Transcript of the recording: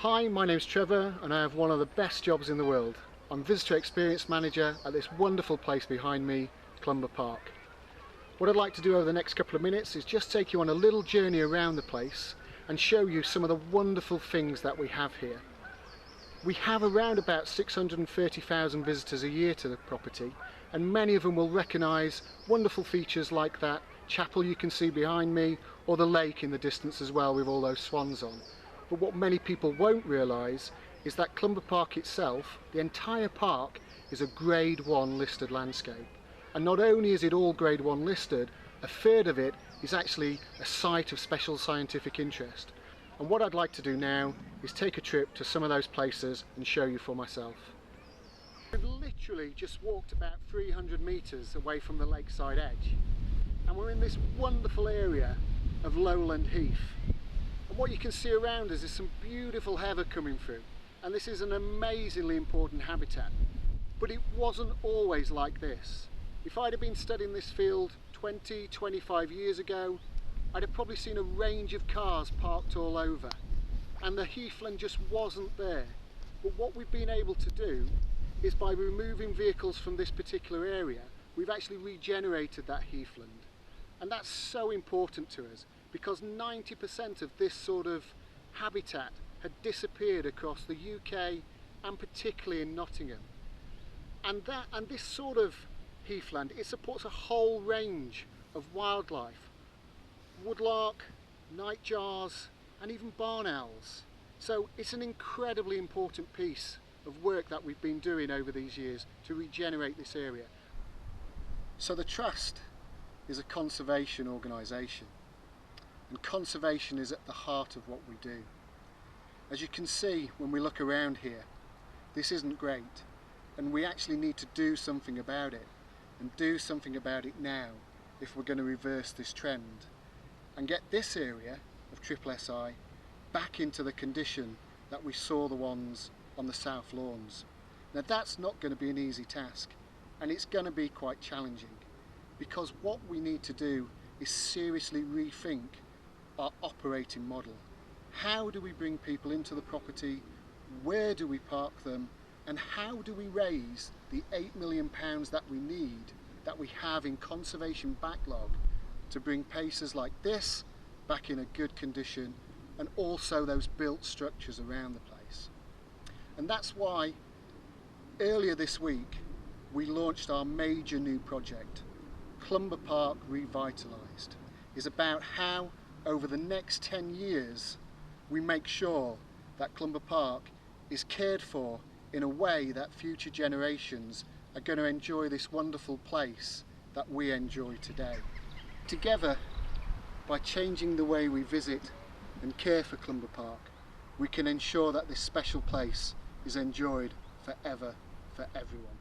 Hi, my name's Trevor and I have one of the best jobs in the world. I'm Visitor Experience Manager at this wonderful place behind me, Clumber Park. What I'd like to do over the next couple of minutes is just take you on a little journey around the place and show you some of the wonderful things that we have here. We have around about 630,000 visitors a year to the property, and many of them will recognise wonderful features like that chapel you can see behind me, or the lake in the distance as well with all those swans on. But what many people won't realise is that Clumber Park itself, the entire park, is a Grade 1 listed landscape. And not only is it all Grade 1 listed, a third of it is actually a site of special scientific interest. And what I'd like to do now is take a trip to some of those places and show you for myself. We've literally just walked about 300 metres away from the lakeside edge, and we're in this wonderful area of lowland heath. And what you can see around us is some beautiful heather coming through, and this is an amazingly important habitat. But it wasn't always like this. If I'd have been studying this field 20-25 years ago, I'd have probably seen a range of cars parked all over, and the heathland just wasn't there. But what we've been able to do is, by removing vehicles from this particular area, we've actually regenerated that heathland. And that's so important to us, because 90% of this sort of habitat had disappeared across the UK and particularly in Nottingham. And this sort of heathland, it supports a whole range of wildlife: woodlark, nightjars, and even barn owls. So it's an incredibly important piece of work that we've been doing over these years to regenerate this area. So the Trust is a conservation organisation, and conservation is at the heart of what we do. As you can see when we look around here, this isn't great, and we actually need to do something about it, and do something about it now if we're going to reverse this trend and get this area of SSSI back into the condition that we saw the ones on the South Lawns. Now that's not going to be an easy task, and it's going to be quite challenging, because what we need to do is seriously rethink our operating model. How do we bring people into the property? Where do we park them? And how do we raise the £8 million that we need, that we have in conservation backlog, to bring places like this back in a good condition, and also those built structures around the place? And that's why earlier this week we launched our major new project, Clumber Park Revitalised. Is about how over the next 10 years we make sure that Clumber Park is cared for in a way that future generations are going to enjoy this wonderful place that we enjoy today. Together, by changing the way we visit and care for Clumber Park, we can ensure that this special place is enjoyed forever for everyone.